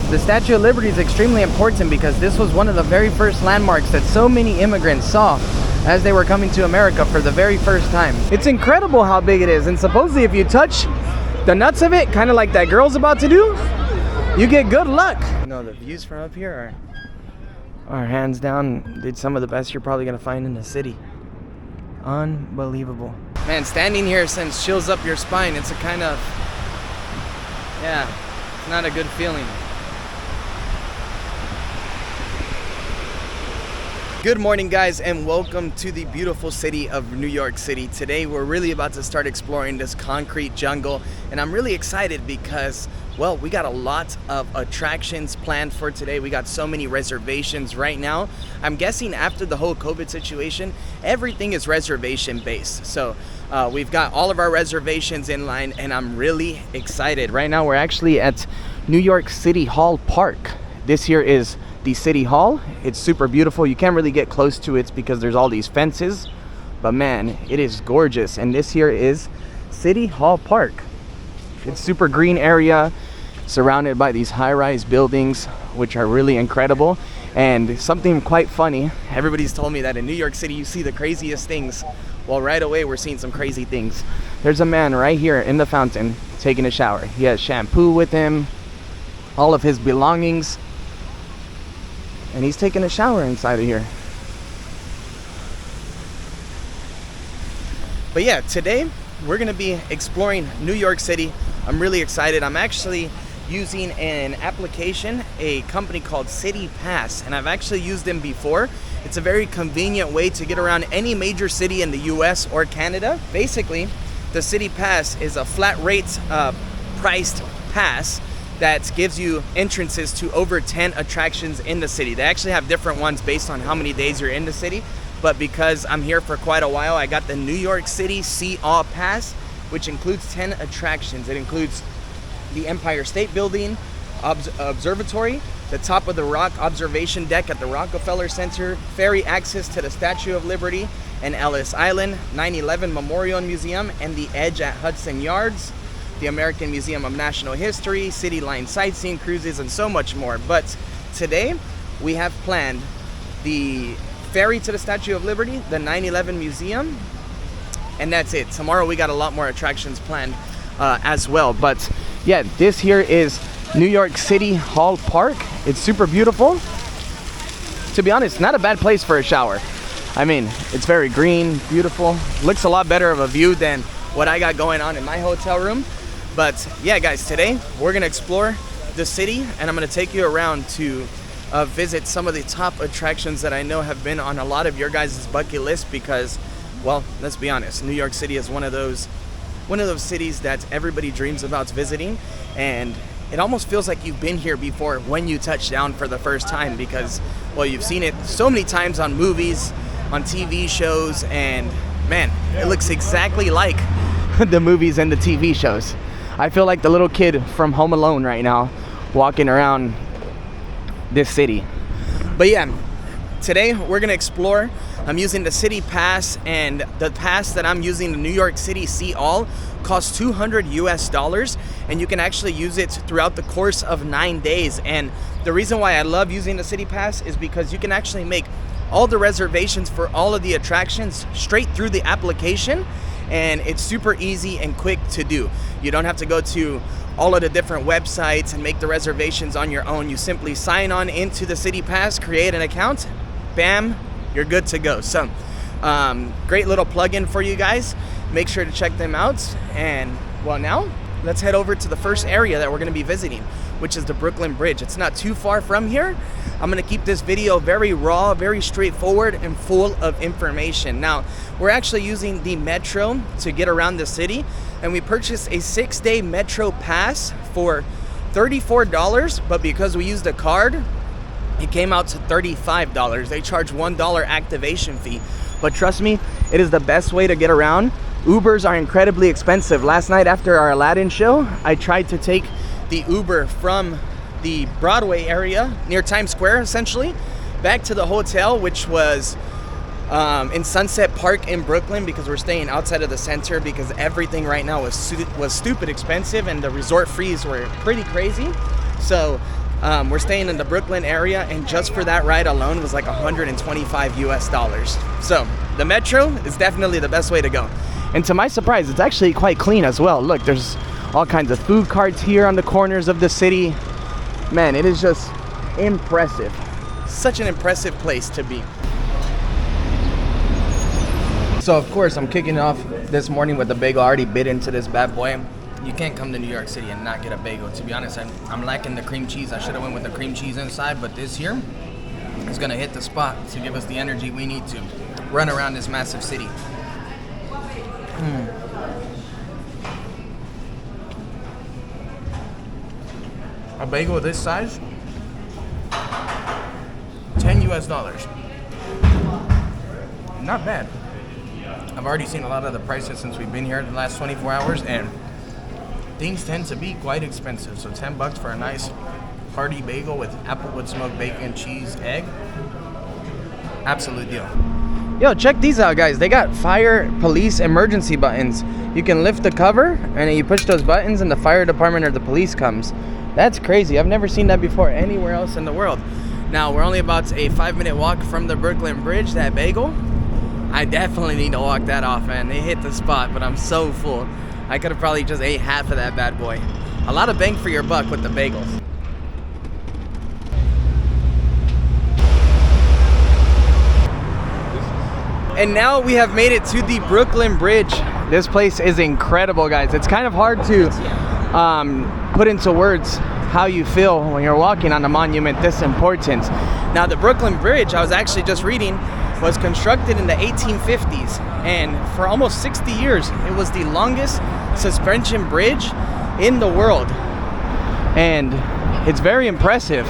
The Statue of Liberty is extremely important because this was one of the very first landmarks that so many immigrants saw as they were coming to America for the very first time. It's incredible how big it is, and supposedly if you touch the nuts of it, kind of like that girl's about to do, you get good luck. No, the views from up here are hands down, dude, some of the best you're probably gonna find in the city. Unbelievable. Man, standing here sends chills up your spine. It's a kind of, yeah, it's not a good feeling. Good morning, guys, and welcome to the beautiful city of New York City. Today we're really about to start exploring this concrete jungle, and I'm really excited because, well, we got a lot of attractions planned for today. We got so many reservations right now. I'm guessing after the whole COVID situation, everything is reservation based. So we've got all of our reservations in line, and I'm really excited. Right now we're actually at New York City Hall Park. This here is the City Hall. It's super beautiful. You can't really get close to it because there's all these fences, but man, it is gorgeous. And this here is City Hall Park. It's super green area surrounded by these high-rise buildings, which are really incredible. And something quite funny, everybody's told me that in New York City you see the craziest things. Well, right away we're seeing some crazy things. There's a man right here in the fountain taking a shower. He has shampoo with him, all of his belongings, and he's taking a shower inside of here. But yeah, today we're gonna be exploring New York City. I'm really excited. I'm actually using an application, a company called CityPass, and I've actually used them before. It's a very convenient way to get around any major city in the US or Canada. Basically, the CityPass is a flat rate priced pass that gives you entrances to over 10 attractions in the city. They actually have different ones based on how many days you're in the city, but because I'm here for quite a while, I got the New York City See All Pass, which includes 10 attractions. It includes the Empire State Building, Observatory, the Top of the Rock observation deck at the Rockefeller Center, ferry access to the Statue of Liberty and Ellis Island, 9/11 Memorial Museum and the Edge at Hudson Yards, the American Museum of National History, City Line sightseeing cruises, and so much more. But today we have planned the ferry to the Statue of Liberty, the 9/11 Museum, and that's it. Tomorrow we got a lot more attractions planned as well. But yeah, this here is New York City Hall Park. It's super beautiful. To be honest, not a bad place for a shower. I mean, it's very green, beautiful. Looks a lot better of a view than what I got going on in my hotel room. But yeah, guys, today we're gonna explore the city, and I'm gonna take you around to visit some of the top attractions that I know have been on a lot of your guys' bucket list because, well, let's be honest, New York City is one of those cities that everybody dreams about visiting, and it almost feels like you've been here before when you touch down for the first time because, well, you've seen it so many times on movies, on TV shows, and man, it looks exactly like the movies and the TV shows. I feel like the little kid from Home Alone right now walking around this city. But yeah, today we're gonna explore. I'm using the City Pass, and the pass that I'm using, the New York City See All, costs $200 US, and you can actually use it throughout the course of 9 days. And the reason why I love using the City Pass is because you can actually make all the reservations for all of the attractions straight through the application, and it's super easy and quick to do. You don't have to go to all of the different websites and make the reservations on your own. You simply sign on into the City Pass, create an account, bam, you're good to go. So great little plug-in for you guys. Make sure to check them out. And well, now let's head over to the first area that we're going to be visiting, which is the Brooklyn Bridge. It's not too far from here. I'm going to keep this video very raw, very straightforward, and full of information. Now, we're actually using the Metro to get around the city, and we purchased a 6-day Metro pass for $34, but because we used a card, it came out to $35. They charge $1 activation fee, but trust me, it is the best way to get around. Ubers are incredibly expensive. Last night after our Aladdin show, I tried to take the Uber from the Broadway area near Times Square, essentially, back to the hotel, which was in Sunset Park in Brooklyn, because we're staying outside of the center because everything right now was stupid expensive and the resort fees were pretty crazy. So We're staying in the Brooklyn area, and just for that ride alone was like $125 US. So the metro is definitely the best way to go. And to my surprise, it's actually quite clean as well. Look, there's all kinds of food carts here on the corners of the city. Man, it is just impressive. Such an impressive place to be. So of course, I'm kicking it off this morning with the bagel. I already bit into this bad boy. You can't come to New York City and not get a bagel. To be honest, I'm lacking the cream cheese. I should have went with the cream cheese inside, but this here is gonna hit the spot to give us the energy we need to run around this massive city. A bagel this size, $10 US. Not bad. I've already seen a lot of the prices since we've been here the last 24 hours, and things tend to be quite expensive. So $10 for a nice hearty bagel with applewood smoked bacon, cheese, egg. Absolute deal. Yo, check these out, guys. They got fire, police, emergency buttons. You can lift the cover and then you push those buttons and the fire department or the police comes. That's crazy. I've never seen that before anywhere else in the world. Now, we're only about a 5-minute walk from the Brooklyn Bridge. That bagel, I definitely need to walk that off, man. They hit the spot, but I'm so full. I could have probably just ate half of that bad boy. A lot of bang for your buck with the bagels. And now we have made it to the Brooklyn Bridge. This place is incredible, guys. It's kind of hard to put into words how you feel when you're walking on a monument this important. Now, the Brooklyn Bridge, I was actually just reading, was constructed in the 1850s, and for almost 60 years it was the longest suspension bridge in the world, and it's very impressive.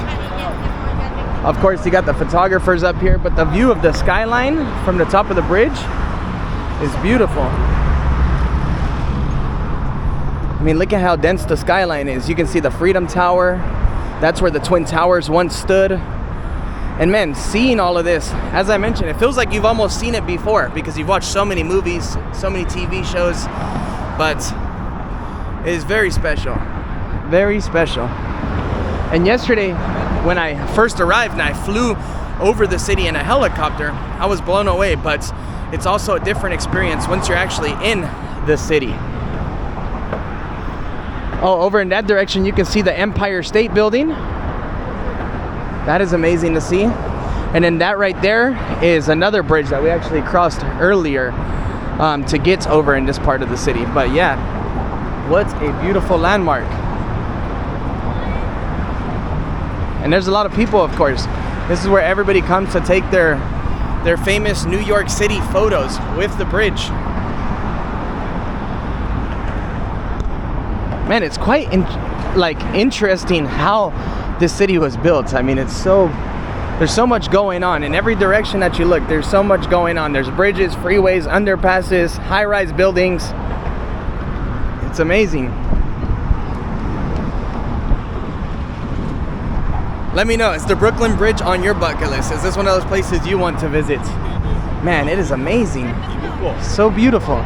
Of course, you got the photographers up here, but the view of the skyline from the top of the bridge is beautiful. I mean, look at how dense the skyline is. You can see the Freedom Tower. That's where the Twin Towers once stood. And man, seeing all of this, as I mentioned, it feels like you've almost seen it before because you've watched so many movies, so many TV shows, but it is very special, very special. And yesterday, when I first arrived and I flew over the city in a helicopter, I was blown away, but it's also a different experience once you're actually in the city. Oh, over in that direction, you can see the Empire State Building. That is amazing to see. And then that right there is another bridge that we actually crossed earlier to get over in this part of the city. But yeah, what a beautiful landmark. And there's a lot of people, of course. This is where everybody comes to take their famous New York City photos with the bridge. Man, it's quite interesting how this city was built. I mean, there's so much going on in every direction that you look. There's so much going on. There's bridges, freeways, underpasses, high-rise buildings. It's amazing. Let me know, is the Brooklyn Bridge on your bucket list? Is this one of those places you want to visit? Man, it is amazing. So beautiful.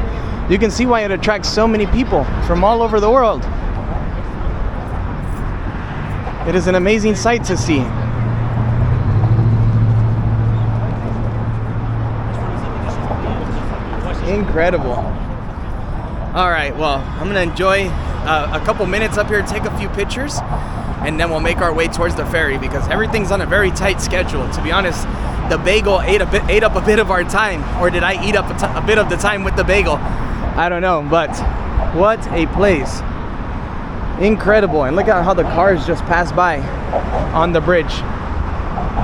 You can see why it attracts so many people from all over the world. It is an amazing sight to see. Incredible. All right, well, I'm gonna enjoy a couple minutes up here, take a few pictures, and then we'll make our way towards the ferry because everything's on a very tight schedule. To be honest, the bagel ate up a bit of our time, or did I eat up a bit of the time with the bagel? I don't know, but what a place. Incredible. And look at how the cars just passed by on the bridge.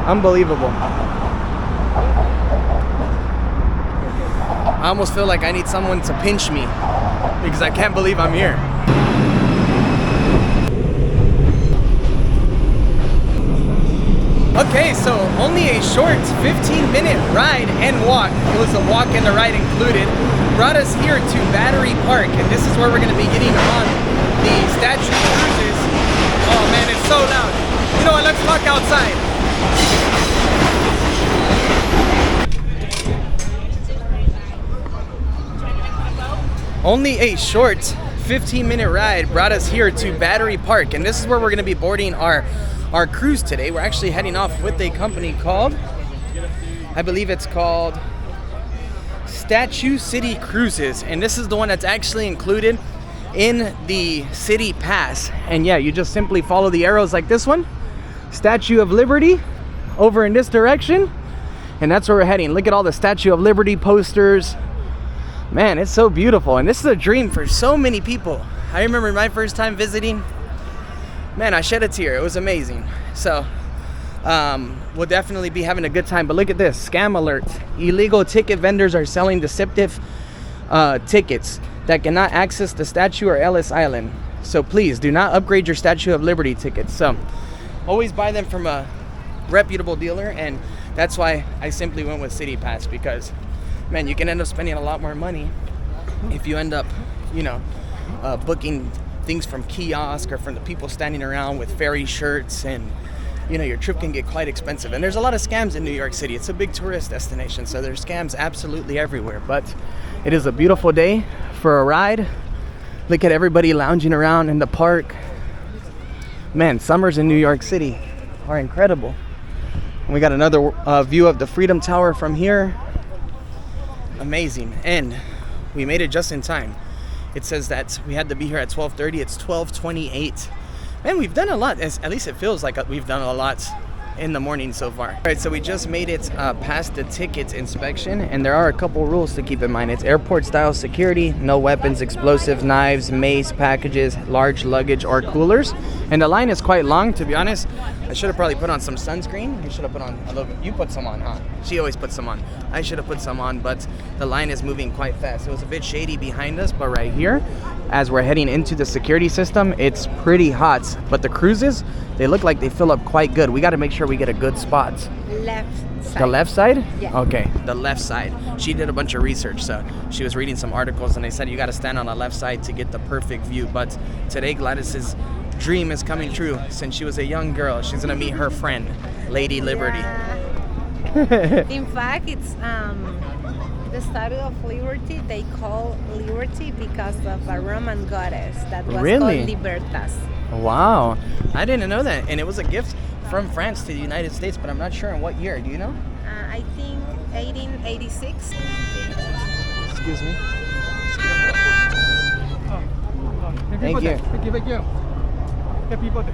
Unbelievable. I almost feel like I need someone to pinch me because I can't believe I'm here. Okay, so only a short 15-minute ride and walk. It was a walk and a ride included. Brought us here to Battery Park, and this is where we're going to be getting on the statue cruises. Oh man, it's so loud. You know what, let's walk outside. Only a short 15-minute ride brought us here to Battery Park, and this is where we're going to be boarding our our cruise today. We're actually heading off with a company called, I believe it's called Statue City Cruises, and this is the one that's actually included in the City Pass. And yeah, you just simply follow the arrows like this one, Statue of Liberty, over in this direction, and that's where we're heading. Look at all the Statue of Liberty posters. Man, it's so beautiful, and this is a dream for so many people. I remember my first time visiting, man, I shed a tear. It was amazing. So we'll definitely be having a good time. But look at this, scam alert. Illegal ticket vendors are selling deceptive tickets that cannot access the statue or Ellis Island. So please do not upgrade your Statue of Liberty tickets. So always buy them from a reputable dealer, and that's why I simply went with CityPass, because man, you can end up spending a lot more money if you end up, you know, booking things from kiosk or from the people standing around with Ferry shirts, and you know, your trip can get quite expensive. And there's a lot of scams in New York City. It's a big tourist destination, so there's scams absolutely everywhere. But it is a beautiful day for a ride. Look at everybody lounging around in the park. Man, summers in New York City are incredible. And we got another view of the Freedom Tower from here. Amazing. And we made it just in time. It says that we had to be here at 12:30. It's 12:28. Man, we've done a lot. At least it feels like we've done a lot in the morning so far. All right, so we just made it past the tickets inspection, and there are a couple rules to keep in mind. It's airport style security, no weapons, explosives, knives, mace, packages, large luggage, or coolers. And the line is quite long, to be honest. I should have probably put on some sunscreen. You should have put on a little bit. You put some on, huh? She always puts some on. I should have put some on, but the line is moving quite fast. It was a bit shady behind us, but right here, as we're heading into the security system, it's pretty hot. But the cruises, they look like they fill up quite good. We got to make sure we get a good spot. Left side. The left side? Yeah. Okay, the left side. She did a bunch of research, so she was reading some articles, and they said you got to stand on the left side to get the perfect view. But today, Gladys's dream is coming true. Since she was a young girl, she's gonna meet her friend, Lady Liberty. Yeah. In fact, it's the Statue of Liberty. They call Liberty because of a Roman goddess that was Really? called Libertas. Wow, I didn't know that. And it was a gift from France to the United States, but I'm not sure in what year. Do you know? I think 1886. Excuse me. Thank you. Thank you. Happy birthday.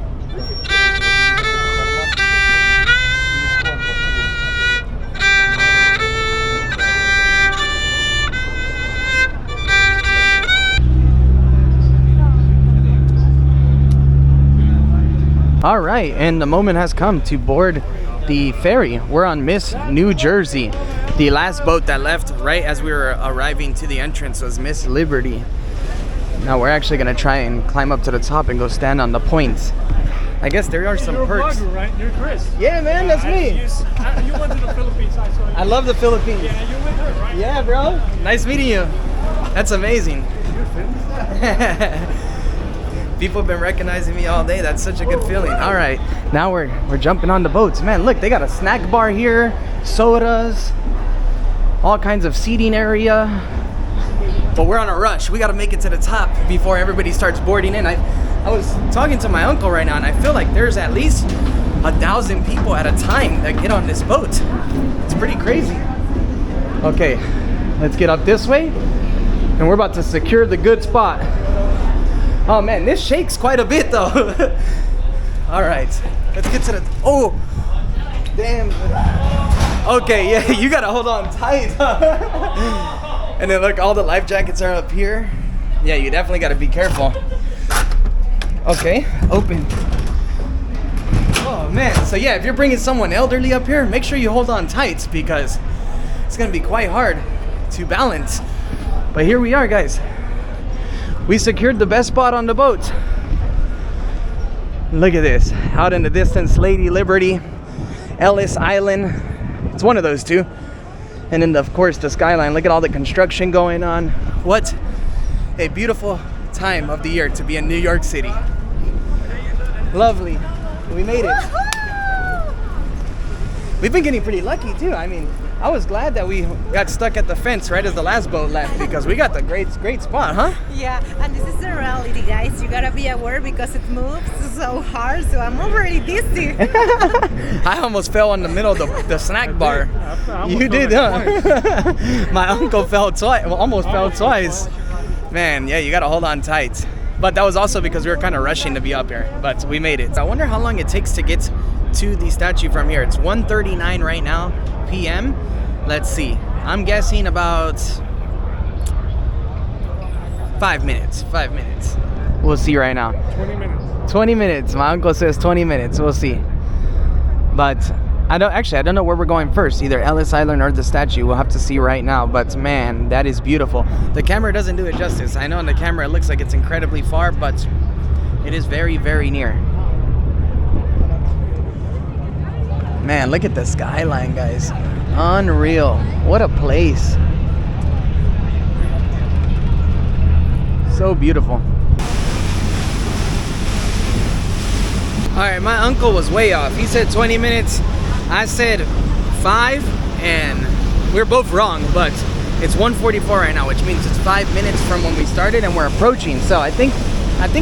All right, and the moment has come to board the ferry. We're on Miss New Jersey. The last boat that left right as we were arriving to the entrance was Miss Liberty. Now we're actually gonna try and climb up to the top and go stand on the points. I guess there are some You're perks. a vlogger, right? You're Chris. Yeah, man, that's me. You went to the Philippines, I saw you. I love the Philippines. Yeah, you with her, right? Yeah, bro. Nice meeting you. That's amazing. People have been recognizing me all day. That's such a good feeling. All right, now we're jumping on the boats. Man, look, they got a snack bar here, sodas, all kinds of seating area. But we're on a rush. We got to make it to the top before everybody starts boarding in. I was talking to my uncle right now, and I feel like there's at least 1,000 people at a time that get on this boat. It's pretty crazy. Okay, let's get up this way, and we're about to secure the good spot. Oh man, this shakes quite a bit though. All right, let's get to the, oh, damn. Okay, yeah, you gotta hold on tight. And then look, all the life jackets are up here. Yeah, you definitely gotta be careful. Okay, open. Oh man, so yeah, if you're bringing someone elderly up here, make sure you hold on tight because it's gonna be quite hard to balance. But here we are, guys. We secured the best spot on the boat. Look at this, out in the distance, Lady Liberty, Ellis Island. It's one of those two. And then of course the skyline. Look at all the construction going on. What a beautiful time of the year to be in New York City. Lovely, we made it. we've been getting pretty lucky too. I mean, I was glad that we got stuck at the fence right as the last boat left because we got the great spot, huh? Yeah, and this is the reality, guys. You gotta be aware because it moves so hard, so I'm already dizzy. I almost fell in the middle of the snack bar. You did, huh? My uncle fell twice, almost fell twice. Man, yeah, you gotta hold on tight. But that was also because we were kind of rushing to be up here, but we made it. So I wonder how long it takes to get to the statue from here. It's 1:39 right now, p.m. Let's see. I'm guessing about 5 minutes. 5 minutes. We'll see right now. 20 minutes. 20 minutes. My uncle says 20 minutes. We'll see. But I don't know where we're going first. Either Ellis Island or the statue. We'll have to see right now. But man, that is beautiful. The camera doesn't do it justice. I know on the camera it looks like it's incredibly far, but it is very, very near. Man, look at the skyline, guys. Unreal. What a place. So beautiful. All right, my uncle was way off. He said 20 minutes. I said 5, and we're both wrong, but it's 1:44 right now, which means it's 5 minutes from when we started and we're approaching. So I think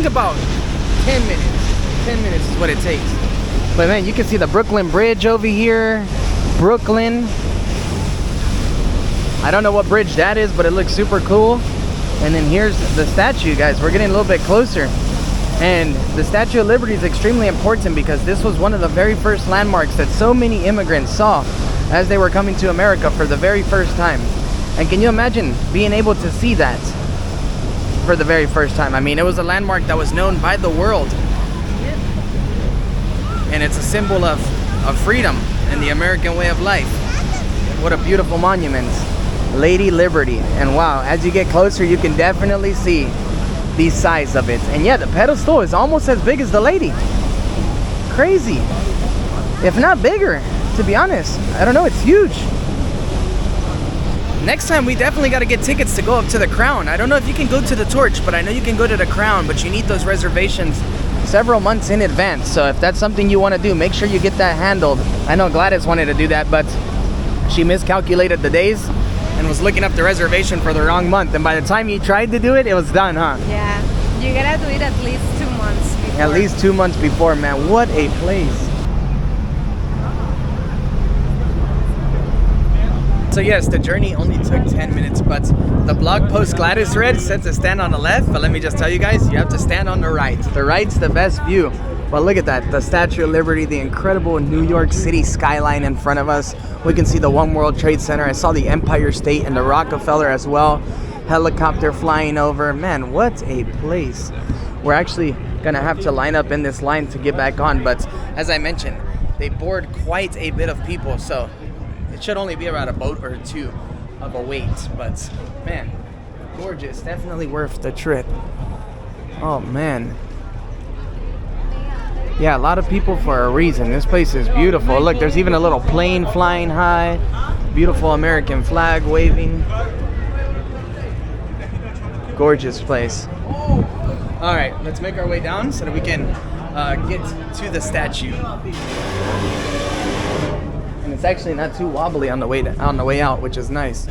about 10 minutes. 10 minutes is what it takes. But man, you can see the Brooklyn Bridge over here. Brooklyn. I don't know what bridge that is, but it looks super cool. And then here's the statue, guys. We're getting a little bit closer. And the Statue of Liberty is extremely important because this was one of the very first landmarks that so many immigrants saw as they were coming to America for the very first time. And can you imagine being able to see that for the very first time? I mean, it was a landmark that was known by the world. And it's a symbol of freedom and the American way of life. What a beautiful monument. Lady Liberty. And wow, as you get closer, you can definitely see the size of it. And yeah, the pedestal is almost as big as the lady. Crazy. If not bigger, to be honest. I don't know, it's huge. Next time we definitely got to get tickets to go up to the Crown. I don't know if you can go to the Torch, but I know you can go to the Crown, but you need those reservations several months in advance. So if that's something you want to do, make sure you get that handled. I know Gladys wanted to do that, but she miscalculated the days and was looking up the reservation for the wrong month. And by the time you tried to do it, it was done, huh? Yeah, you gotta do it at least 2 months before. At least 2 months before, man. What a place. So yes, the journey only took 10 minutes, but the blog post Gladys read said to stand on the left, but let me just tell you guys, you have to stand on the right. The right's the best view. But look at that, the Statue of Liberty, the incredible New York City skyline in front of us. We can see the One World Trade Center. I saw the Empire State and the Rockefeller as well. Helicopter flying over. Man, what a place. We're actually gonna have to line up in this line to get back on, but as I mentioned, they board quite a bit of people, so it should only be about a boat or two of a wait. But man, gorgeous. Definitely worth the trip. Oh man. Yeah, a lot of people for a reason. This place is beautiful. Look, there's even a little plane flying high. Beautiful American flag waving. Gorgeous place. All right, let's make our way down so that we can get to the statue. And it's actually not too wobbly on the way out, which is nice.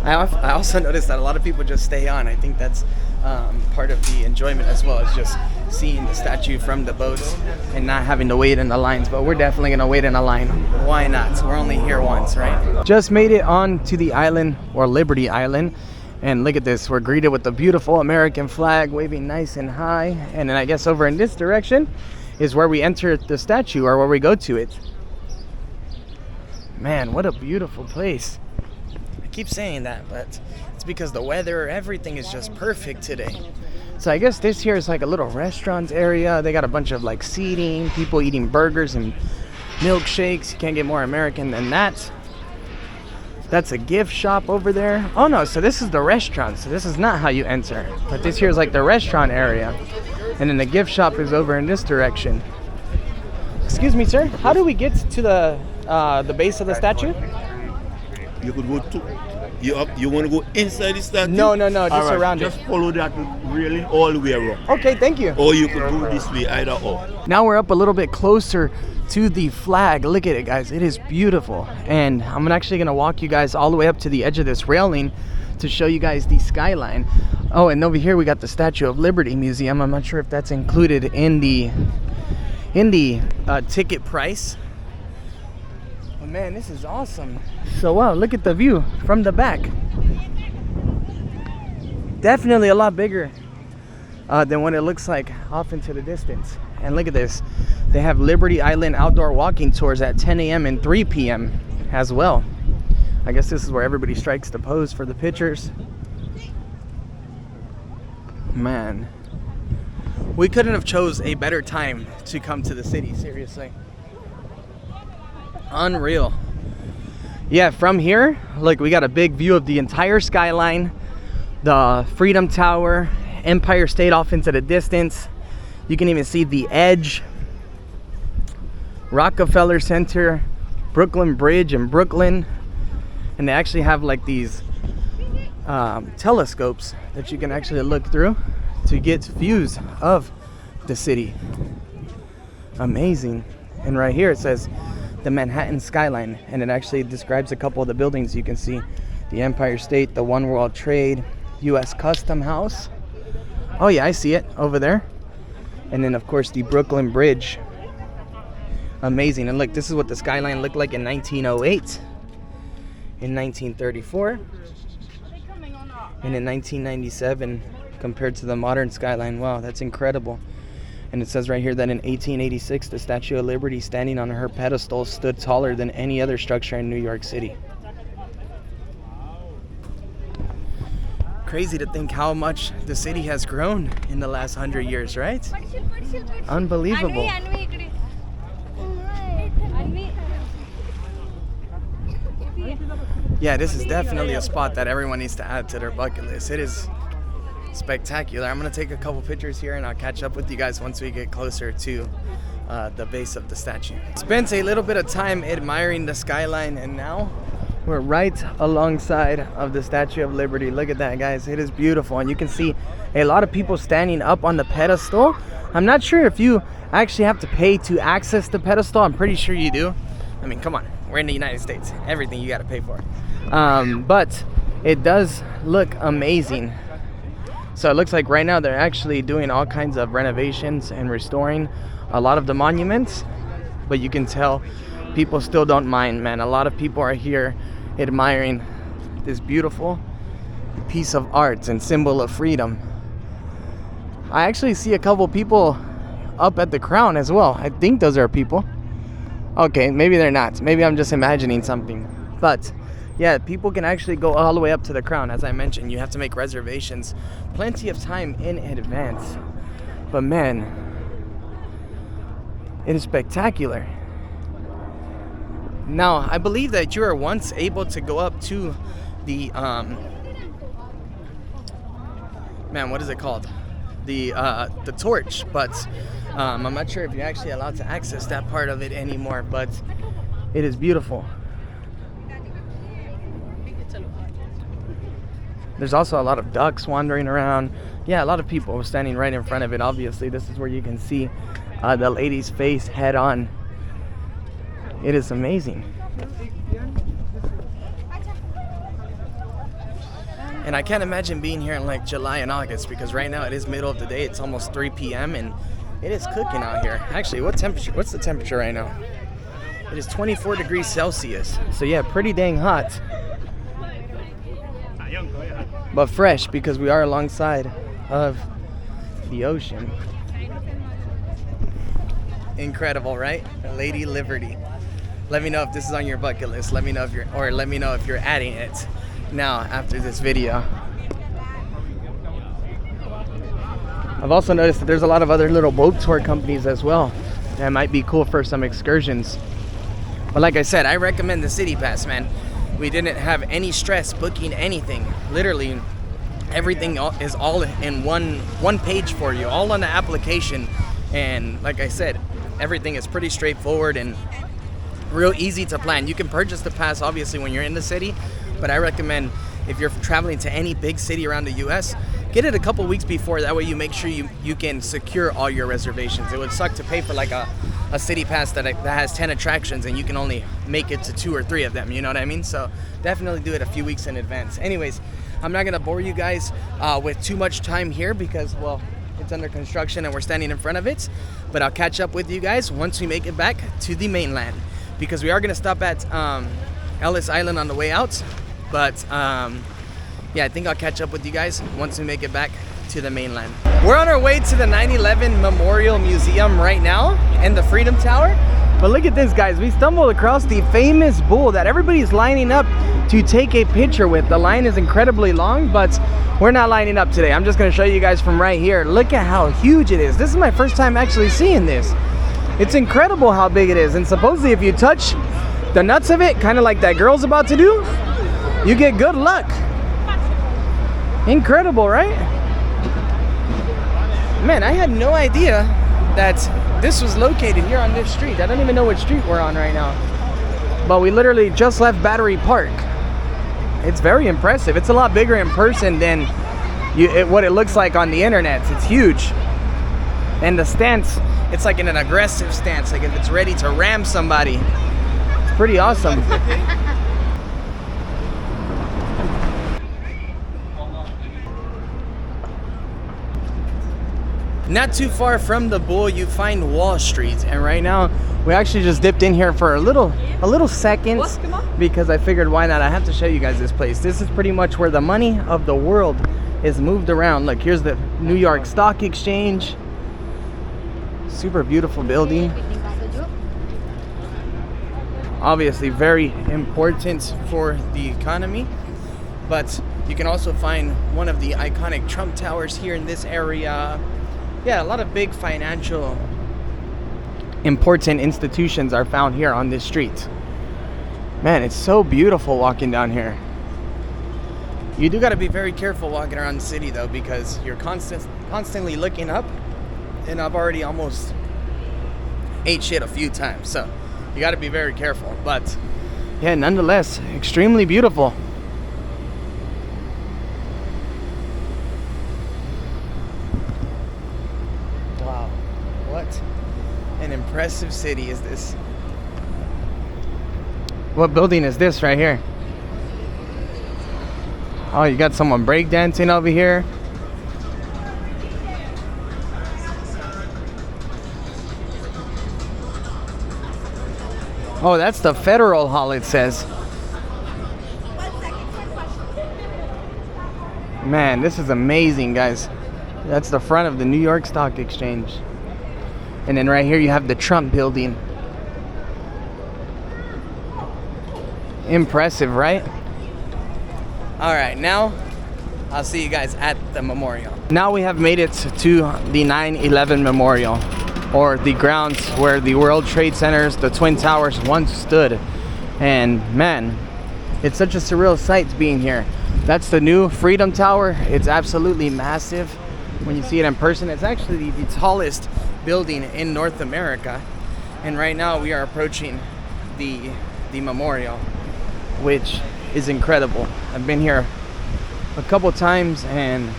I also noticed that a lot of people just stay on. I think that's part of the enjoyment as well, is just seeing the statue from the boats and not having to wait in the lines. But we're definitely gonna wait in a line. Why not? We're only here once, right? Just made it on to the island, or Liberty Island. And look at this, we're greeted with the beautiful American flag waving nice and high. And then I guess over in this direction is where we enter the statue, or where we go to it. Man, what a beautiful place. I keep saying that, but it's because the weather, everything is just perfect today. So I guess this here is like a little restaurant area. They got a bunch of like seating, people eating burgers and milkshakes. You can't get more American than that. That's a gift shop over there. Oh no, so this is the restaurant. So this is not how you enter. But this here is like the restaurant area. And then the gift shop is over in this direction. Excuse me, sir. How do we get to the base of the statue? You could go You want to go inside the statue? No, just Alright, around just it. follow that railing all the way around. Okay, thank you. Or you could go this way, either or. Now we're up a little bit closer to the flag. Look at it, guys. It is beautiful. And I'm actually going to walk you guys all the way up to the edge of this railing to show you guys the skyline. Oh, and over here we got the Statue of Liberty Museum. I'm not sure if that's included in the ticket price. But man, this is awesome. So wow, look at the view from the back. Definitely a lot bigger than what it looks like off into the distance. And look at this. They have Liberty Island outdoor walking tours at 10 a.m. and 3 p.m. as well. I guess this is where everybody strikes the pose for the pictures. Man, we couldn't have chose a better time to come to the city, seriously. Unreal. Yeah, from here, look, we got a big view of the entire skyline, the Freedom Tower, Empire State off into the distance. You can even see the edge, Rockefeller Center, Brooklyn Bridge in Brooklyn. And they actually have like these telescopes that you can actually look through to get views of the city. Amazing. And right here it says the Manhattan skyline, and it actually describes a couple of the buildings you can see. The Empire State, the One World Trade, U.S. Custom House. Oh yeah, I see it over there. And then of course the Brooklyn Bridge. Amazing. And look, this is what the skyline looked like in 1908. In 1934 and in 1997 compared to the modern skyline. Wow, that's incredible. And it says right here that in 1886 the Statue of Liberty, standing on her pedestal, stood taller than any other structure in New York City. Crazy to think how much the city has grown in the last 100 years, right? Unbelievable. Yeah, this is definitely a spot that everyone needs to add to their bucket list. It is spectacular. I'm going to take a couple pictures here and I'll catch up with you guys once we get closer to the base of the statue. Spent a little bit of time admiring the skyline, and now we're right alongside of the Statue of Liberty. Look at that, guys. It is beautiful, and you can see a lot of people standing up on the pedestal. I'm not sure if you actually have to pay to access the pedestal. I'm pretty sure you do. I mean, come on. We're in the United States. Everything you got to pay for. But it does look amazing. So it looks like right now they're actually doing all kinds of renovations and restoring a lot of the monuments. But you can tell people still don't mind, man. A lot of people are here admiring this beautiful piece of art and symbol of freedom. I actually see a couple people up at the crown as well. I think those are people. Okay, maybe they're not. Maybe I'm just imagining something. But yeah, people can actually go all the way up to the crown. As I mentioned, you have to make reservations plenty of time in advance. But man, it is spectacular. Now, I believe that you were once able to go up to the man, what is it called? The torch, but I'm not sure if you're actually allowed to access that part of it anymore, but it is beautiful. There's also a lot of ducks wandering around. Yeah, a lot of people standing right in front of it. Obviously, this is where you can see the lady's face head on. It is amazing. And I can't imagine being here in like July and August, because right now it is middle of the day. It's almost 3 p.m. and it is cooking out here. Actually, what's the temperature right now? It is 24 degrees Celsius. So yeah, pretty dang hot. But fresh, because we are alongside of the ocean. Incredible, right? Lady Liberty. Let me know if this is on your bucket list. Let me know if you're adding it now after this video. I've also noticed that there's a lot of other little boat tour companies as well that might be cool for some excursions. But like I said, I recommend the CityPass, man. We didn't have any stress booking anything. Literally, everything is all in one page for you, all on the application. And like I said, everything is pretty straightforward and real easy to plan. You can purchase the pass obviously when you're in the city, But I recommend if you're traveling to any big city around the US, get it a couple weeks before. That way you make sure you can secure all your reservations. It would suck to pay for like a CityPass that has 10 attractions and you can only make it to 2 or 3 of them, you know what I mean? So definitely do it a few weeks in advance. Anyways, I'm not gonna bore you guys with too much time here because, well, it's under construction and we're standing in front of it. But I'll catch up with you guys once we make it back to the mainland, because we are gonna stop at Ellis Island on the way out. But yeah, I think I'll catch up with you guys once we make it back to the mainland. We're on our way to the 9/11 Memorial Museum right now and the Freedom Tower. But look at this, guys. We stumbled across the famous bull that everybody's lining up to take a picture with. The line is incredibly long, but we're not lining up today. I'm just gonna show you guys from right here. Look at how huge it is. This is my first time actually seeing this. It's incredible how big it is. And supposedly if you touch the nuts of it, kind of like that girl's about to do, you get good luck. Incredible, right? Man, I had no idea that this was located here on this street. I don't even know what street we're on right now. But we literally just left Battery Park. It's very impressive. It's a lot bigger in person than what it looks like on the internet. It's huge. And the stance, it's like in an aggressive stance, like if it's ready to ram somebody. It's pretty awesome. Not too far from the bull, you find Wall Street, and right now we actually just dipped in here for a little second because I figured why not. I have to show you guys this place. This is pretty much where the money of the world is moved around. Look, here's the New York Stock Exchange. Super beautiful building. Obviously very important for the economy, but you can also find one of the iconic Trump Towers here in this area. Yeah, a lot of big financial important institutions are found here on this street. Man, it's so beautiful walking down here. You do got to be very careful walking around the city though, because you're constantly looking up, and I've already almost ate shit a few times, so you got to be very careful. But yeah, nonetheless, extremely beautiful. What an impressive city is this. What building is this right here? Oh, you got someone breakdancing over here. Oh, that's the Federal Hall, it says. Man, this is amazing, guys. That's the front of the New York Stock Exchange. And then right here you have the Trump building. Impressive, right? All right, now I'll see you guys at the memorial. Now we have made it to the 9/11 Memorial, or the grounds where the World Trade Centers, the Twin Towers once stood. And man, it's such a surreal sight being here. That's the new Freedom Tower. It's absolutely massive. When you see it in person, it's actually the tallest building in North America. And right now we are approaching the memorial, which is incredible. I've been here a couple times and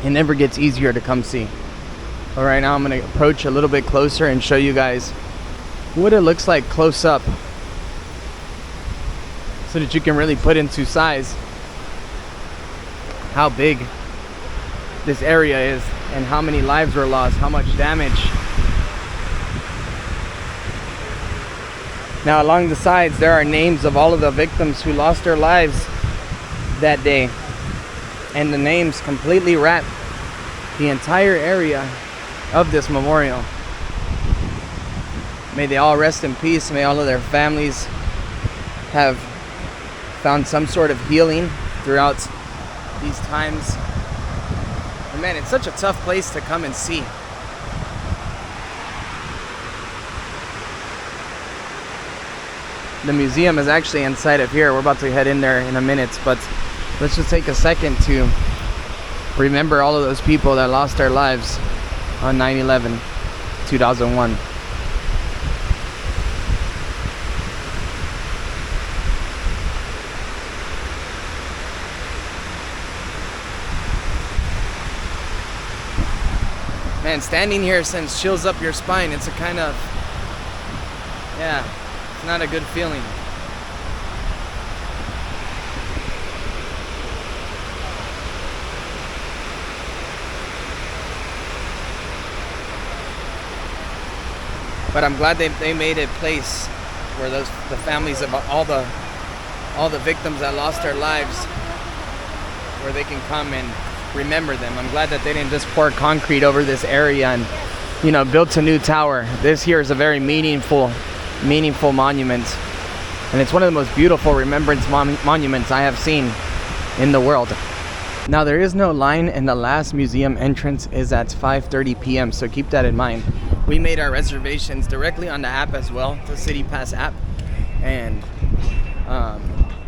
it never gets easier to come see. But right now I'm going to approach a little bit closer and show you guys what it looks like close up, so that you can really put into size how big this area is and how many lives were lost, how much damage. Now along the sides there are names of all of the victims who lost their lives that day, and the names completely wrap the entire area of this memorial. May they all rest in peace. May all of their families have found some sort of healing throughout these times. And man, it's such a tough place to come and see. The museum is actually inside of here. We're about to head in there in a minute, but let's just take a second to remember all of those people that lost their lives on 9/11, 2001. Man, standing here sends chills up your spine. It's a kind of, yeah, it's not a good feeling. But I'm glad they made a place where the families of all the victims that lost their lives, where they can come and remember them. I'm glad that they didn't just pour concrete over this area and, you know, built a new tower. This here is a very meaningful monument, and it's one of the most beautiful remembrance monuments I have seen in the world. Now, there is no line, and the last museum entrance is at 5:30 p.m. so keep that in mind. We made our reservations directly on the app as well, the CityPass app, and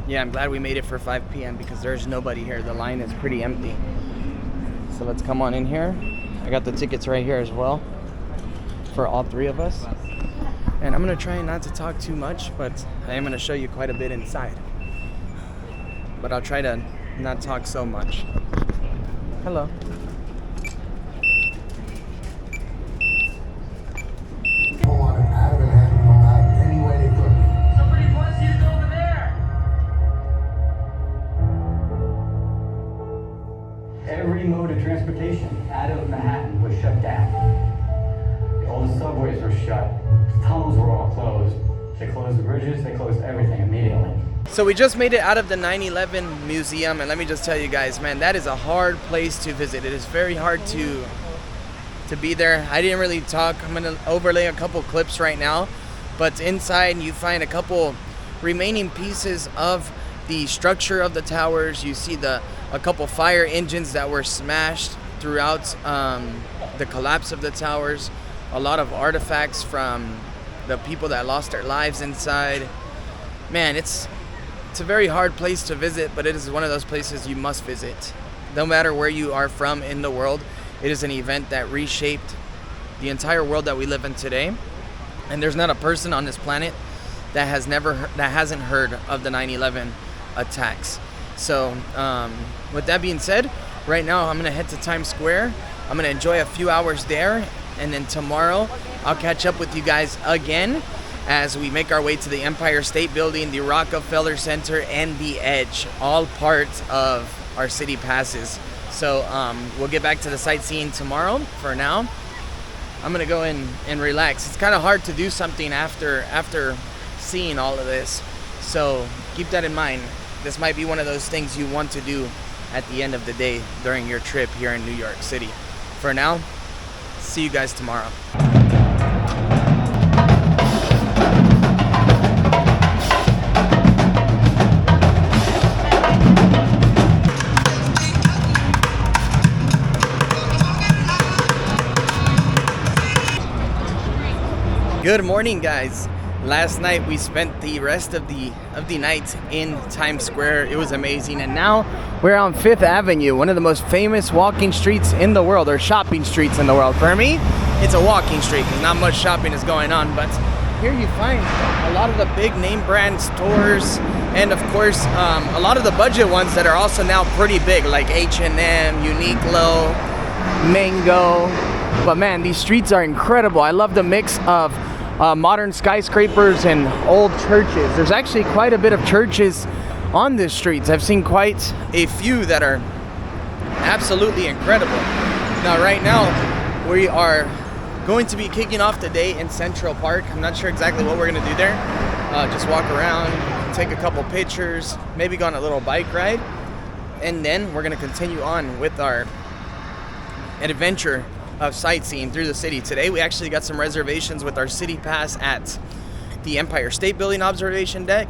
yeah, I'm glad we made it for 5 p.m. because there's nobody here. The line is pretty empty. So let's come on in here. I got the tickets right here as well for all three of us. And I'm gonna try not to talk too much, but I am gonna show you quite a bit inside. But I'll try to not talk so much. Hello. Every mode of transportation out of Manhattan was shut down. All the subways were shut. Tunnels were all closed. They closed the bridges. They closed everything immediately. So we just made it out of the 9/11 museum, and let me just tell you guys, man, that is a hard place to visit. It is very hard to be there. I didn't really talk. I'm gonna overlay a couple clips right now, but inside you find a couple remaining pieces of the structure of the towers. You see a couple fire engines that were smashed throughout the collapse of the towers. A lot of artifacts from the people that lost their lives inside. Man, it's a very hard place to visit, but it is one of those places you must visit. No matter where you are from in the world, it is an event that reshaped the entire world that we live in today. And there's not a person on this planet that hasn't heard of the 9/11 attacks. So with that being said, right now I'm gonna head to Times Square. I'm gonna enjoy a few hours there, and then tomorrow I'll catch up with you guys again as we make our way to the Empire State Building, the Rockefeller Center, and the Edge, all parts of our city passes. So we'll get back to the sightseeing tomorrow. For now, I'm gonna go in and relax. It's kind of hard to do something after seeing all of this, so keep that in mind. This might be one of those things you want to do at the end of the day during your trip here in New York City. For now, see you guys tomorrow. Good morning, guys. Last night we spent the rest of the night in Times Square. It was amazing, and now we're on 5th Avenue, one of the most famous walking streets in the world, or shopping streets in the world. For me, it's a walking street because not much shopping is going on, but here you find a lot of the big name brand stores, and of course a lot of the budget ones that are also now pretty big, like H&M, Uniqlo, Mango. But man, these streets are incredible. I love the mix of modern skyscrapers and old churches. There's actually quite a bit of churches on these streets. I've seen quite a few that are absolutely incredible. Now, right now, we are going to be kicking off the day in Central Park. I'm not sure exactly what we're gonna do there. Just walk around, take a couple pictures, maybe go on a little bike ride, and then we're gonna continue on with our adventure of sightseeing through the city. Today we actually got some reservations with our CityPass at the Empire State Building observation deck.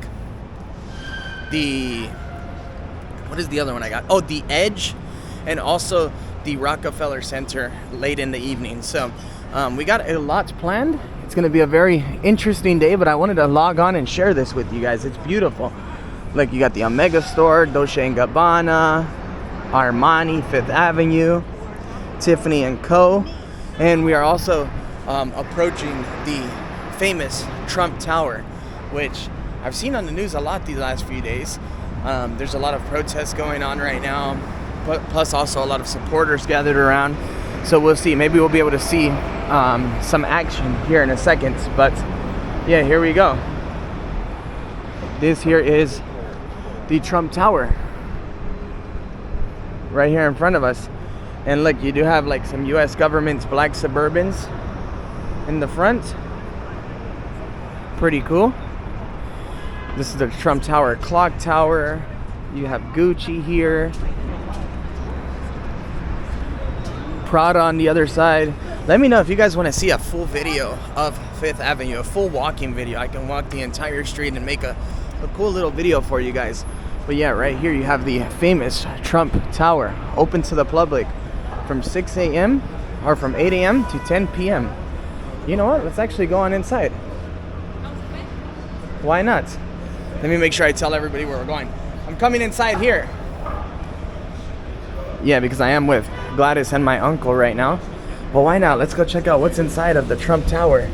What is the other one I got? Oh, the Edge, and also the Rockefeller Center late in the evening. So we got a lot planned. It's going to be a very interesting day, but I wanted to log on and share this with you guys. It's beautiful. Like, you got the Omega store, Dolce & Gabbana, Armani, 5th Avenue, Tiffany & Co. And we are also approaching the famous Trump Tower, which I've seen on the news a lot these last few days. There's a lot of protests going on right now, but plus also a lot of supporters gathered around. So we'll see. Maybe we'll be able to see some action here in a second. But yeah, here we go. This here is the Trump Tower right here in front of us. And look, you do have like some US government's black Suburbans in the front. Pretty cool. This is the Trump Tower clock tower. You have Gucci here, Prada on the other side. Let me know if you guys want to see a full video of Fifth Avenue, a full walking video. I can walk the entire street and make a cool little video for you guys. But yeah, right here you have the famous Trump Tower, open to the public from 6 a.m. or from 8 a.m. to 10 p.m. You know what? Let's actually go on inside. Why not? Let me make sure I tell everybody where we're going. I'm coming inside here. Yeah, because I am with Gladys and my uncle right now. But why not? Let's go check out what's inside of the Trump Tower.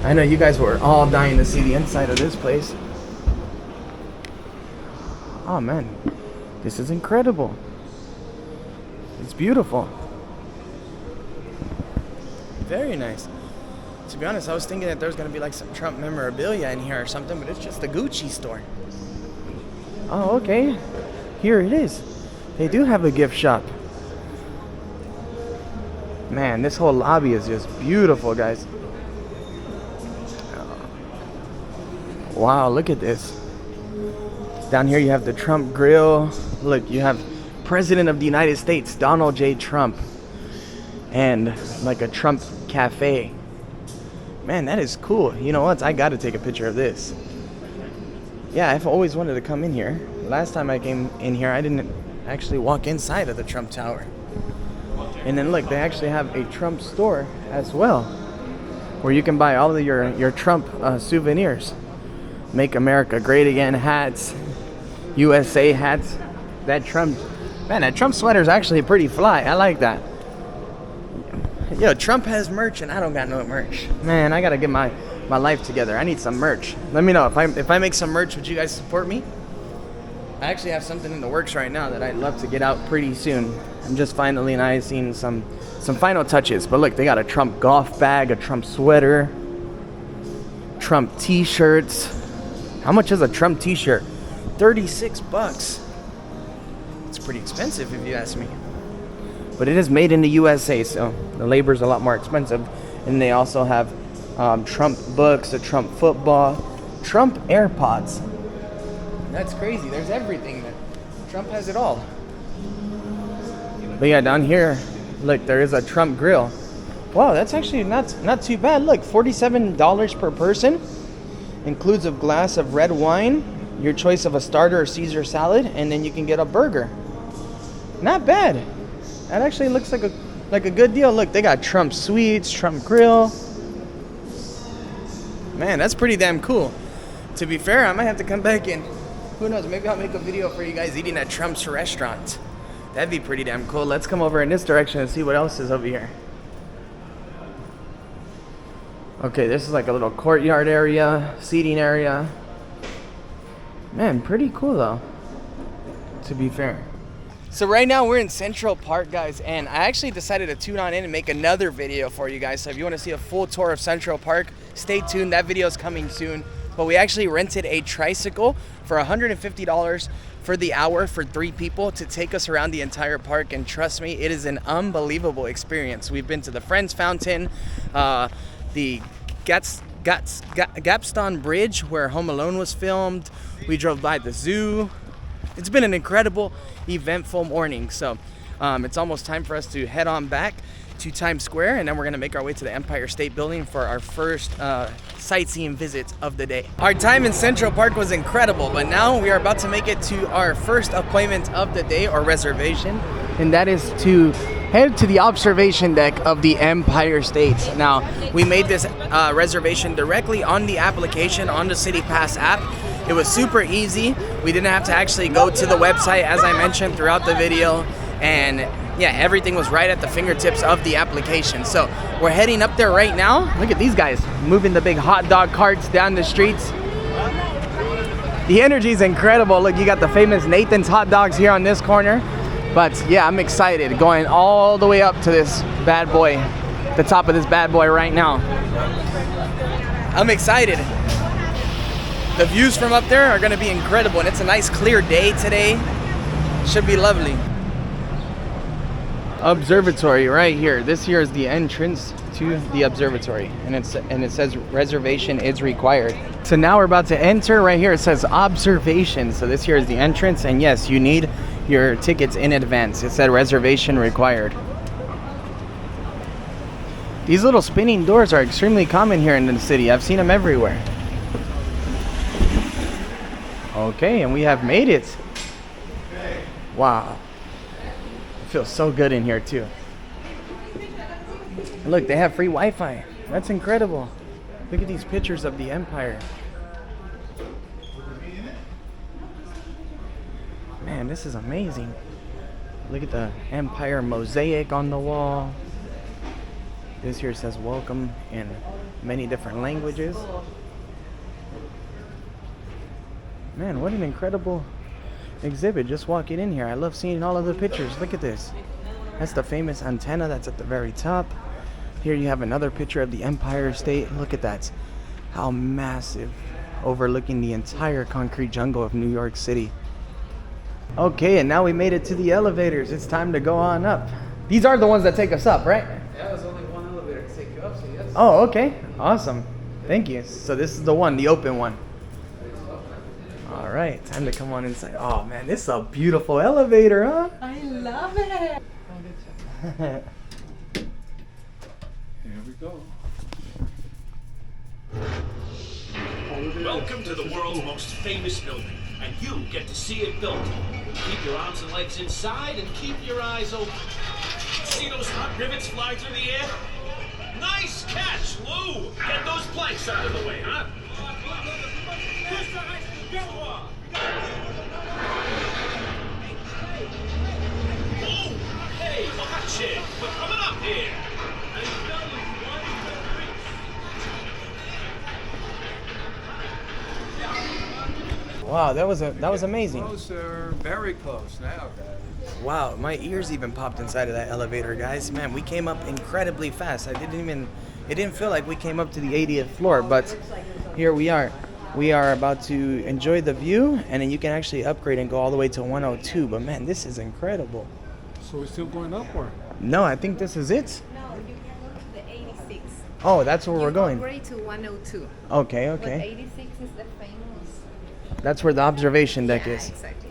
I know you guys were all dying to see the inside of this place. Oh man, this is incredible. It's beautiful. Very nice. To be honest, I was thinking that there's gonna be like some Trump memorabilia in here or something, but it's just a Gucci store. Oh, okay. Here it is. They do have a gift shop. Man, this whole lobby is just beautiful, guys. Wow, look at this. Down here you have the Trump Grill. Look, you have President of the United States, Donald J. Trump. And like a Trump cafe. Man, that is cool. You know what? I gotta take a picture of this. Yeah, I've always wanted to come in here. Last time I came in here, I didn't actually walk inside of the Trump Tower. And then look, they actually have a Trump store as well, where you can buy all of your Trump souvenirs. Make America Great Again hats, USA hats. That Trump sweater is actually pretty fly. I like that. Yo, Trump has merch and I don't got no merch. Man, I gotta get my life together. I need some merch. Let me know if I make some merch, would you guys support me? I actually have something in the works right now that I'd love to get out pretty soon. I'm just finally seeing some final touches. But look, they got a Trump golf bag, a Trump sweater, Trump t-shirts. How much is a Trump t-shirt? $36. It's pretty expensive if you ask me. But it is made in the USA, so the labor's a lot more expensive. And they also have Trump books, a Trump football, Trump AirPods. That's crazy. There's everything. Trump has it all. But yeah, down here, look, there is a Trump grill. Wow, that's actually not too bad. Look, $47 per person. Includes a glass of red wine, your choice of a starter or Caesar salad, and then you can get a burger. Not bad. That actually looks like a good deal. Look, they got Trump sweets, Trump grill. Man, that's pretty damn cool. To be fair, I might have to come back and who knows, maybe I'll make a video for you guys eating at Trump's restaurant. That'd be pretty damn cool. Let's come over in this direction and see what else is over here. Okay, this is like a little courtyard area, seating area. Man, pretty cool though, to be fair. So right now we're in Central Park, guys, and I actually decided to tune on in and make another video for you guys. So if you want to see a full tour of Central Park, stay tuned. That video is coming soon. But we actually rented a tricycle for $150 for the hour for 3 people to take us around the entire park. And trust me, it is an unbelievable experience. We've been to the Friends Fountain, the Gapstone Bridge where Home Alone was filmed. We drove by the zoo. It's been an incredible, eventful morning. So it's almost time for us to head on back to Times Square, and then we're gonna make our way to the Empire State Building for our first sightseeing visit of the day. Our time in Central Park was incredible, but now we are about to make it to our first appointment of the day, or reservation, and that is to head to the observation deck of the Empire State. Now, we made this reservation directly on the application, on the CityPass app. It was super easy. We didn't have to actually go to the website, as I mentioned throughout the video, and yeah, everything was right at the fingertips of the application. So we're heading up there right now. Look at these guys moving the big hot dog carts down the streets. The energy is incredible. Look, you got the famous Nathan's hot dogs here on this corner. But yeah, I'm excited going all the way up to this bad boy, the top of this bad boy right now. I'm excited. The views from up there are gonna be incredible, and it's a nice clear day today. Should be lovely. Observatory right here. This here is the entrance to the observatory, and it says reservation is required. So now we're about to enter. Right here it says observation. So this here is the entrance, and yes, you need your tickets in advance. It said reservation required. These little spinning doors are extremely common here in the city. I've seen them everywhere. Okay, and we have made it. Wow. It feels so good in here too. Look, they have free Wi-Fi. That's incredible. Look at these pictures of the Empire. Man, this is amazing. Look at the Empire mosaic on the wall. This here says welcome in many different languages. Man, what an incredible exhibit just walking in here. I love seeing all of the pictures. Look at this. That's the famous antenna that's at the very top. Here you have another picture of the Empire State. Look at that. How massive. Overlooking the entire concrete jungle of New York City. Okay, and now we made it to the elevators. It's time to go on up. These are the ones that take us up, right? Yeah, there's only one elevator to take you up, so yes. Oh, okay. Awesome. Thank you. So this is the one, the open one. All right, time to come on inside. Oh man, this is a beautiful elevator, huh? I love it. Here we go. Welcome to the world's most famous building, and you get to see it built. Keep your arms and legs inside and keep your eyes open. See those hot rivets fly through the air? Nice catch, Lou! Get those planks out of the way, huh? Oh, hey, watch it! We're coming up here! Wow, that was amazing. Closer, very close now, guys. Wow, my ears even popped inside of that elevator, guys. Man, we came up incredibly fast. It didn't feel like we came up to the 80th floor, but here we are. We are about to enjoy the view, and then you can actually upgrade and go all the way to 102. But man, this is incredible. So we're still going upward. No, I think this is it. No, you can go to the 86. Oh, that's where we're You going. upgrade to 102. Okay, But okay. 86 is the famous. That's where the observation deck Yeah, is. exactly.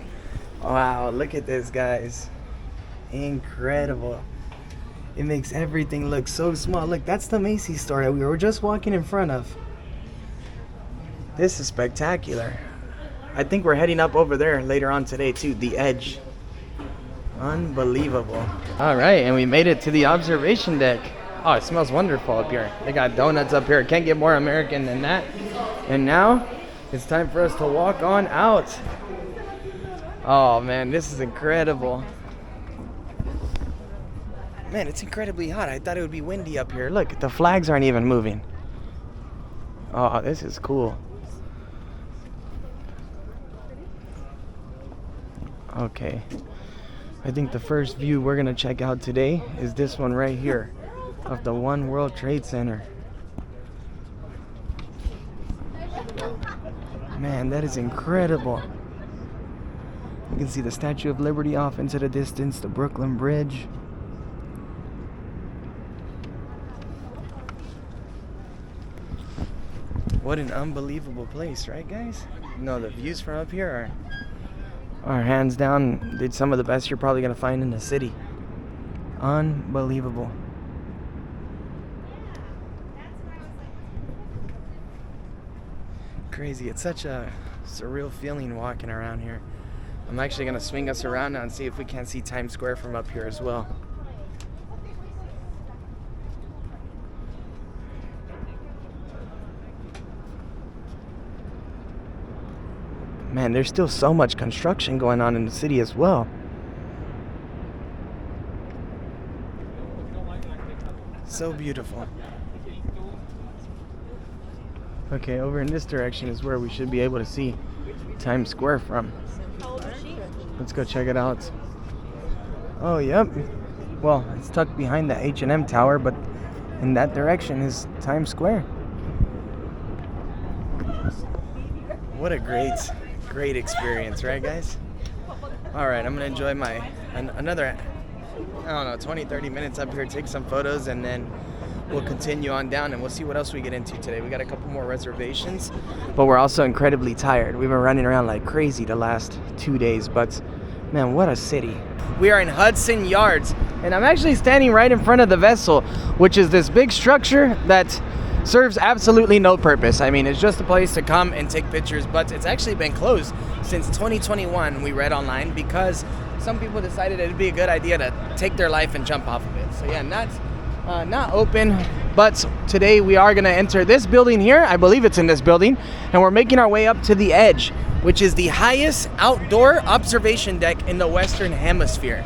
Wow, look at this, guys. Incredible. It makes everything look so small. Look, that's the Macy's store that we were just walking in front of. This is spectacular. I think we're heading up over there later on today too, the Edge. Unbelievable. All right, and we made it to the observation deck. Oh, it smells wonderful up here. They got donuts up here. Can't get more American than that. And now it's time for us to walk on out. Oh man, this is incredible. Man, it's incredibly hot. I thought it would be windy up here. Look, the flags aren't even moving. Oh, this is cool. Okay. I think the first view we're gonna check out today is this one right here of the One World Trade Center. Man, that is incredible. You can see the Statue of Liberty off into the distance, the Brooklyn Bridge. What an unbelievable place, right guys? No, the views from up here are hands down, it's some of the best you're probably gonna find in the city. Unbelievable. Crazy, it's such a surreal feeling walking around here. I'm actually gonna swing us around now and see if we can't see Times Square from up here as well. Man, there's still so much construction going on in the city as well. So beautiful. Okay, over in this direction is where we should be able to see Times Square from. Let's go check it out. Oh, yep. Well, it's tucked behind the H&M tower, but in that direction is Times Square. What a great experience, right, guys? All right, I'm gonna enjoy my another, I don't know, 20-30 minutes up here, take some photos, and then we'll continue on down and we'll see what else we get into today. We got a couple more reservations, but we're also incredibly tired. We've been running around like crazy the last 2 days, but man, what a city. We are in Hudson Yards, and I'm actually standing right in front of the vessel, which is this big structure that serves absolutely no purpose. I mean, it's just a place to come and take pictures, but it's actually been closed since 2021, we read online, because some people decided it'd be a good idea to take their life and jump off of it. So yeah, not open, but today we are gonna enter this building here. I believe it's in this building, and we're making our way up to the edge, which is the highest outdoor observation deck in the Western Hemisphere.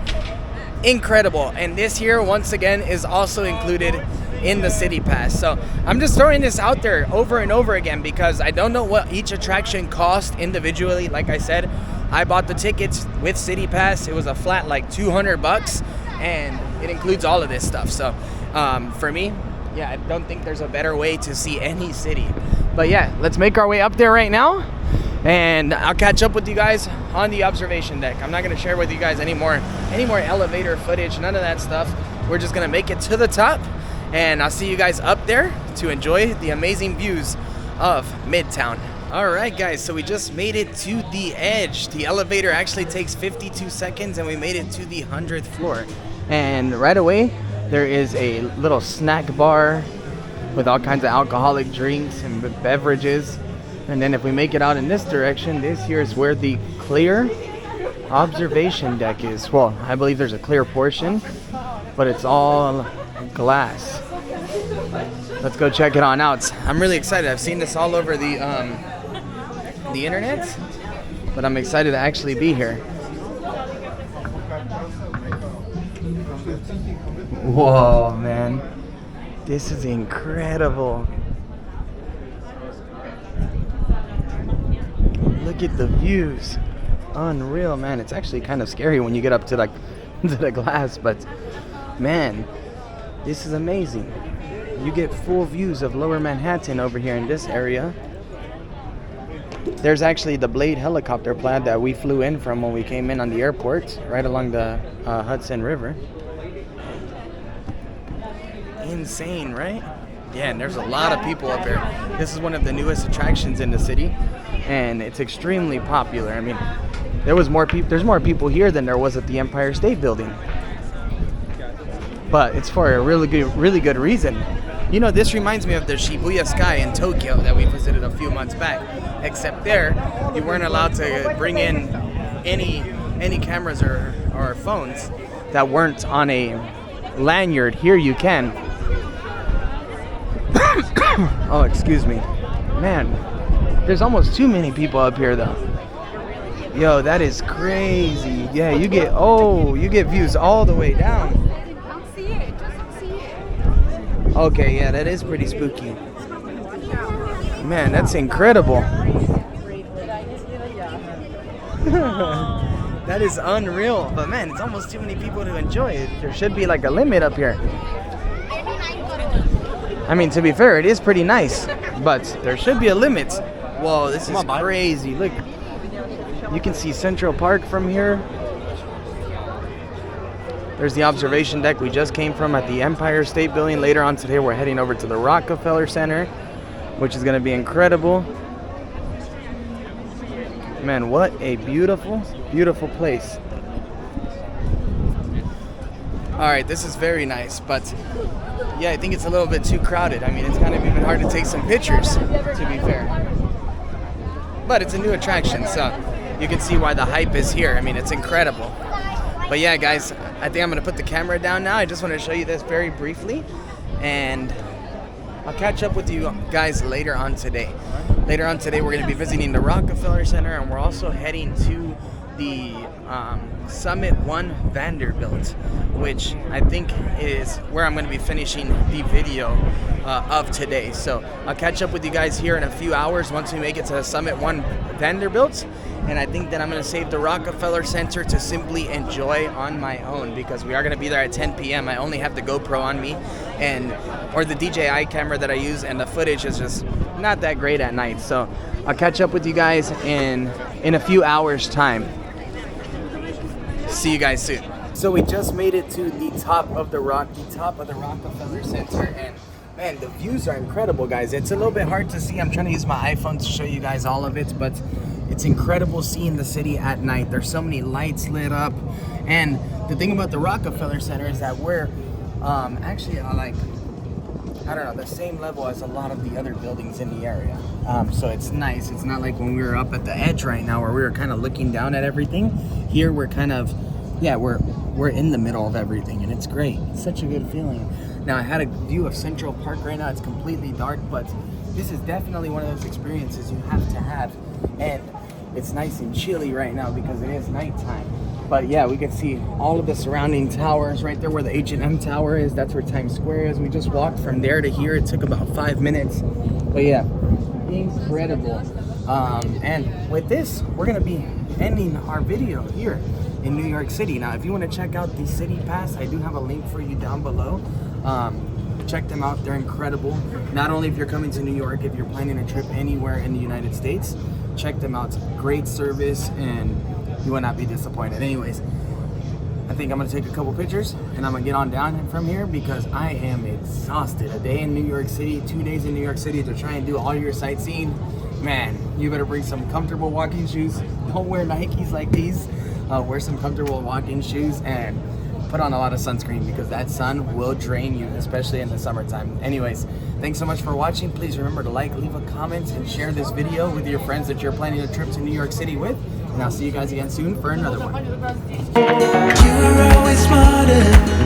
Incredible. And this here, once again, is also included in the CityPass. So I'm just throwing this out there over and over again because I don't know what each attraction cost individually. Like I said, I bought the tickets with CityPass. It was a flat like $200, and it includes all of this stuff. So for me, yeah, I don't think there's a better way to see any city. But yeah, let's make our way up there right now, and I'll catch up with you guys on the observation deck. I'm not gonna share with you guys any more elevator footage, none of that stuff. We're just gonna make it to the top, and I'll see you guys up there to enjoy the amazing views of Midtown. All right, guys, so we just made it to the edge. The elevator actually takes 52 seconds, and we made it to the 100th floor. And right away, there is a little snack bar with all kinds of alcoholic drinks and beverages. And then if we make it out in this direction, this here is where the clear observation deck is. Well, I believe there's a clear portion, but it's all glass. Let's go check it on out. I'm really excited. I've seen this all over the internet, but I'm excited to actually be here. Whoa, man. This is incredible. Look at the views. Unreal, man. It's actually kind of scary when you get up to like to the glass, but man, this is amazing. You get full views of Lower Manhattan over here in this area. There's actually the Blade helicopter pad that we flew in from when we came in on the airport, right along the Hudson River. Insane, right? Yeah, and there's a lot of people up here. This is one of the newest attractions in the city, and it's extremely popular. I mean, there's more people here than there was at the Empire State Building. But it's for a really good reason. You know, this reminds me of the Shibuya Sky in Tokyo that we visited a few months back. Except there, you weren't allowed to bring in any cameras or phones that weren't on a lanyard. Here you can. Oh, excuse me. Man, there's almost too many people up here though. Yo, that is crazy. Yeah, you get views all the way down. Okay, yeah, that is pretty spooky. Man, that's incredible. That is unreal. But man, it's almost too many people to enjoy it. There should be like a limit up here. I mean, to be fair, it is pretty nice, but there should be a limit. Whoa, this is crazy. Look, you can see Central Park from here. There's the observation deck we just came from at the Empire State Building. Later on today, we're heading over to the Rockefeller Center, which is going to be incredible. Man, what a beautiful, beautiful place. All right, this is very nice, but yeah, I think it's a little bit too crowded. I mean, it's kind of even hard to take some pictures, to be fair. But it's a new attraction, so you can see why the hype is here. I mean, it's incredible. But yeah, guys, I think I'm going to put the camera down now. I just want to show you this very briefly, and I'll catch up with you guys later on today. Later on today, we're going to be visiting the Rockefeller Center, and we're also heading to the Summit 1 Vanderbilt, which I think is where I'm going to be finishing the video of today. So I'll catch up with you guys here in a few hours once we make it to Summit 1 Vanderbilt. And I think that I'm going to save the Rockefeller Center to simply enjoy on my own, because we are going to be there at 10 p.m. I only have the GoPro on me, or the DJI camera that I use, and the footage is just not that great at night. So I'll catch up with you guys in a few hours time. See you guys soon. So we just made it to the top of the Rockefeller Center, and man, the views are incredible, guys. It's a little bit hard to see. I'm trying to use my iPhone to show you guys all of it, but it's incredible seeing the city at night. There's so many lights lit up, and the thing about the Rockefeller Center is that we're actually like, I don't know, the same level as a lot of the other buildings in the area. So it's nice. It's not like when we were up at the edge right now where we were kind of looking down at everything. Here we're kind of, yeah, we're in the middle of everything, and it's great. It's such a good feeling. Now I had a view of Central Park right now. It's completely dark, but this is definitely one of those experiences you have to have. And it's nice and chilly right now because it is nighttime. But yeah, we can see all of the surrounding towers right there where the H&M Tower is. That's where Times Square is. We just walked from there to here. It took about 5 minutes. But yeah, incredible. And with this, we're gonna be ending our video here in New York City. Now, if you want to check out the CityPass, I do have a link for you down below. Check them out. They're incredible. Not only if you're coming to New York, if you're planning a trip anywhere in the United States, check them out. Great service, and you will not be disappointed. Anyways, I think I'm gonna take a couple pictures and I'm gonna get on down from here because I am exhausted. A day in New York City, 2 days in New York City to try and do all your sightseeing. Man, you better bring some comfortable walking shoes. Don't wear Nikes like these. Wear some comfortable walking shoes and put on a lot of sunscreen because that sun will drain you, especially in the summertime. Anyways, thanks so much for watching. Please remember to like, leave a comment, and share this video with your friends that you're planning a trip to New York City with. And I'll see you guys again soon for another one. You're always smarter.